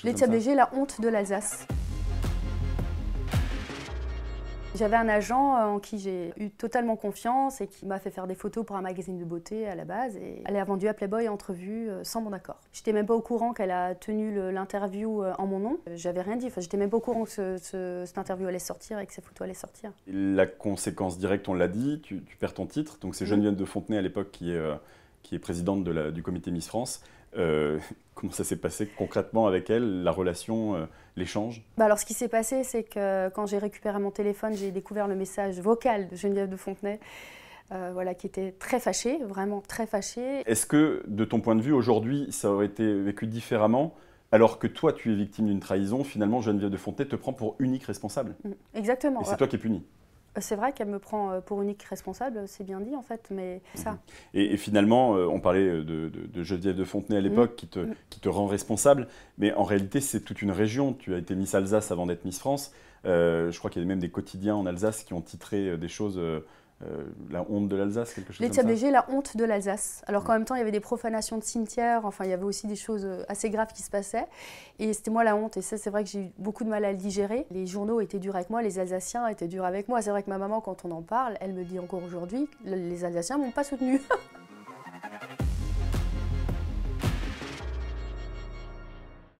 Laetitia Béger, la honte de l'Alsace. J'avais un agent en qui j'ai eu totalement confiance et qui m'a fait faire des photos pour un magazine de beauté à la base. Et elle a vendu à Playboy entrevue sans mon accord. J'étais même pas au courant qu'elle a tenu l'interview en mon nom. J'avais rien dit, j'étais même pas au courant que cette interview allait sortir et que ces photos allaient sortir. La conséquence directe, on l'a dit, tu perds ton titre. Donc c'est Geneviève de Fontenay à l'époque qui est présidente du comité Miss France. Comment ça s'est passé concrètement avec elle, la relation, l'échange? Alors ce qui s'est passé, c'est que quand j'ai récupéré mon téléphone, j'ai découvert le message vocal de Geneviève de Fontenay, qui était très fâchée, vraiment très fâchée. Est-ce que, de ton point de vue, aujourd'hui, ça aurait été vécu différemment, alors que toi, tu es victime d'une trahison, finalement, Geneviève de Fontenay te prend pour unique responsable? Exactement. Et c'est toi qui es puni? C'est vrai qu'elle me prend pour unique responsable, c'est bien dit en fait, mais ça. Et finalement, on parlait de Geneviève de Fontenay à l'époque qui te rend responsable, mais en réalité, c'est toute une région. Tu as été Miss Alsace avant d'être Miss France. Je crois qu'il y a même des quotidiens en Alsace qui ont titré des choses, la honte de l'Alsace, quelque chose Laetitia comme ça. Béger, la honte de l'Alsace. Alors qu'en même temps, il y avait des profanations de cimetières, enfin, il y avait aussi des choses assez graves qui se passaient. Et c'était moi la honte. Et ça, c'est vrai que j'ai eu beaucoup de mal à le digérer. Les journaux étaient durs avec moi, les Alsaciens étaient durs avec moi. C'est vrai que ma maman, quand on en parle, elle me dit encore aujourd'hui, les Alsaciens m'ont pas soutenue.